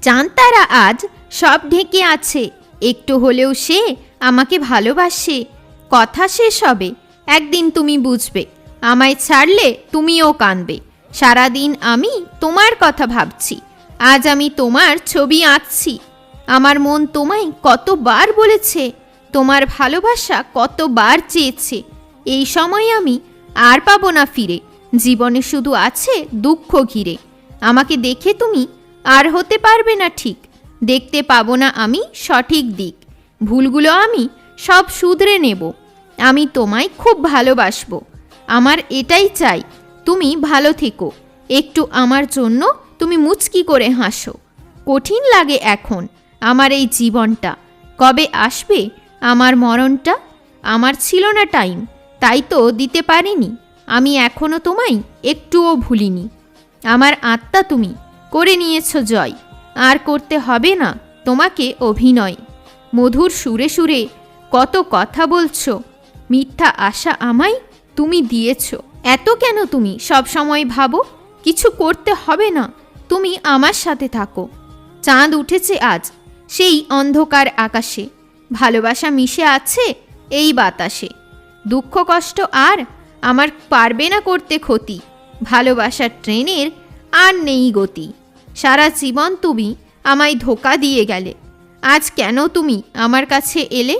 চাঁদ তারা আজ সব ঢেকে আছে, একটু হলেও সে আমাকে ভালোবাসে। কথা শেষ হবে, একদিন তুমি বুঝবে। আমায় ছাড়লে তুমিও কাঁদবে। সারাদিন আমি তোমার কথা ভাবছি। আজ আমি তোমার ছবি আঁকছি। আমার মন তোমায় কতবার বলেছে, তোমার ভালোবাসা কতবার চেয়েছে। এই সময় আমি আর পাবো না ফিরে, জীবনে শুধু আছে দুঃখ ঘিরে। আমাকে দেখে তুমি আর হতে পারবে না ঠিক, দেখতে পাবো না আমি সঠিক দিক। ভুলগুলো আমি সব শুধরে নেব, আমি তোমায় খুব ভালোবাসবো। আমার এটাই চাই, তুমি ভালো থেকো। একটু আমার জন্য তুমি মুচকি করে হাসো। কঠিন লাগে এখন আমার এই জীবনটা, কবে আসবে আমার মরণটা। আমার ছিল না টাইম, তাই তো দিতে পারিনি। আমি এখনো তোমায় একটুও ভুলিনি। আমার আত্মা তুমি করে নিয়েছ জয়, আর করতে হবে না তোমাকে অভিনয়। মধুর সুরে সুরে কত কথা বলছো, মিথ্যা আশা আমায় তুমি দিয়েছ। এত কেন তুমি সব সময় ভাবো, কিছু করতে হবে না, তুমি আমার সাথে থাকো। চাঁদ উঠেছে আজ সেই অন্ধকার আকাশে, ভালোবাসা মিশে আছে এই বাতাসে। দুঃখ কষ্ট আর আমার পারবে না করতে ক্ষতি, ভালোবাসার ট্রেনের আর নেই গতি। সারা জীবন তুমি আমায় ধোঁকা দিয়ে গেলে, আজ কেন তুমি আমার কাছে এলে?